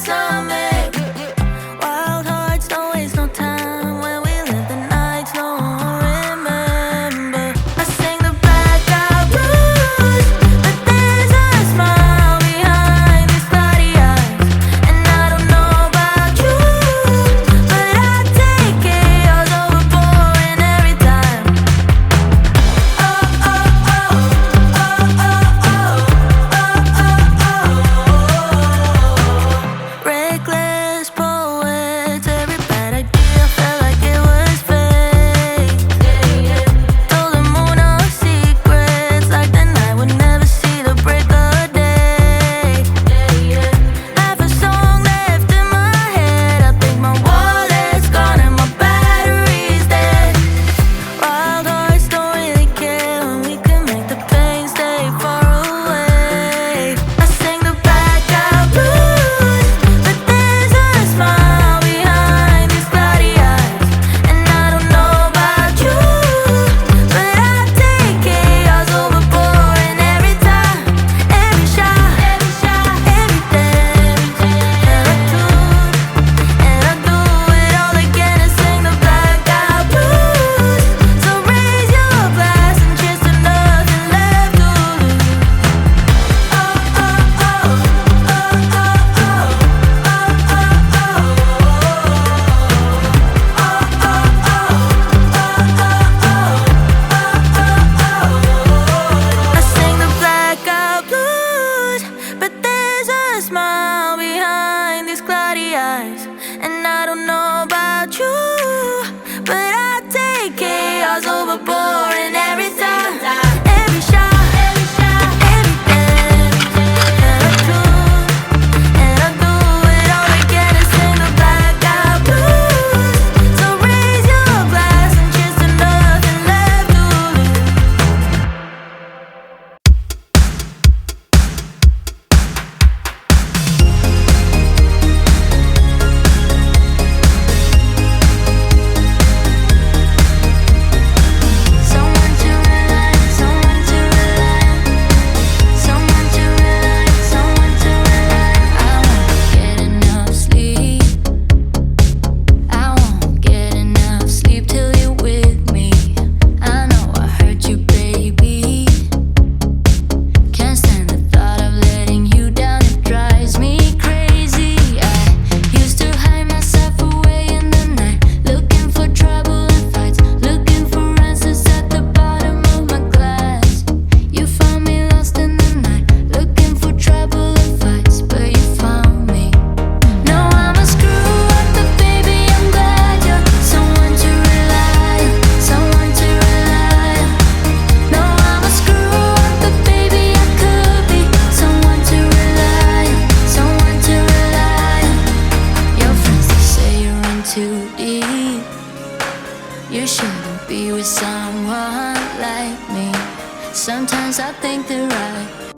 nights are made. Wild hearts don't waste no time. When we live the nights no one remember. I sing the blackout blues, but there's a smile behind these cloudy eyes. And I don't know about you, but I take chaos over boring every time. Oh, oh, oh, oh, oh, oh, reckless poets, every bad idea felt like it was fake. Told the moon our secrets, like the night would never see the break of day. Half a song left in my head, I think my wallet's gone and my battery's dead. Wild hearts don't really care when we can make the pain stay far away. I sing the blackout blues, but there's a smile behind these cloudy eyes. And I don't know about you, but I take chaos over boring every time, every shot, every dance that I do. And I do it all again and sing the blackout blues. So raise your glass and cheers to nothing left to lose. Oh, oh, oh, oh, oh, I sing the blackout blues, but there's a smile behind these cloudy eyes. And I don't know about you, but I take chaos over boring every time, every shot, every dance that I do. And I do it all again and sing the blackout blues. So raise your glass and cheers to nothing left to lose. Someone to rely on, someone to rely on, someone to rely on, someone to rely on. I won't get enough sleep. I won't get enough sleep till you're with me. I know I hurt you, baby. Can't stand the thought of letting you down, it drives me crazy. I used to hide myself away in the night, looking for trouble and fights, looking for answers at the bottom of my glass. You found me lost in the night, looking for trouble and fights, but you found me. No, I'm a screw up, but baby, I'm glad you're someone to rely on, someone to rely on. No, I'm a screw up, but baby, I could be someone to rely on, someone to rely on. Your friends, they say you're in too deep. You shouldn't be with someone like me. Sometimes I think that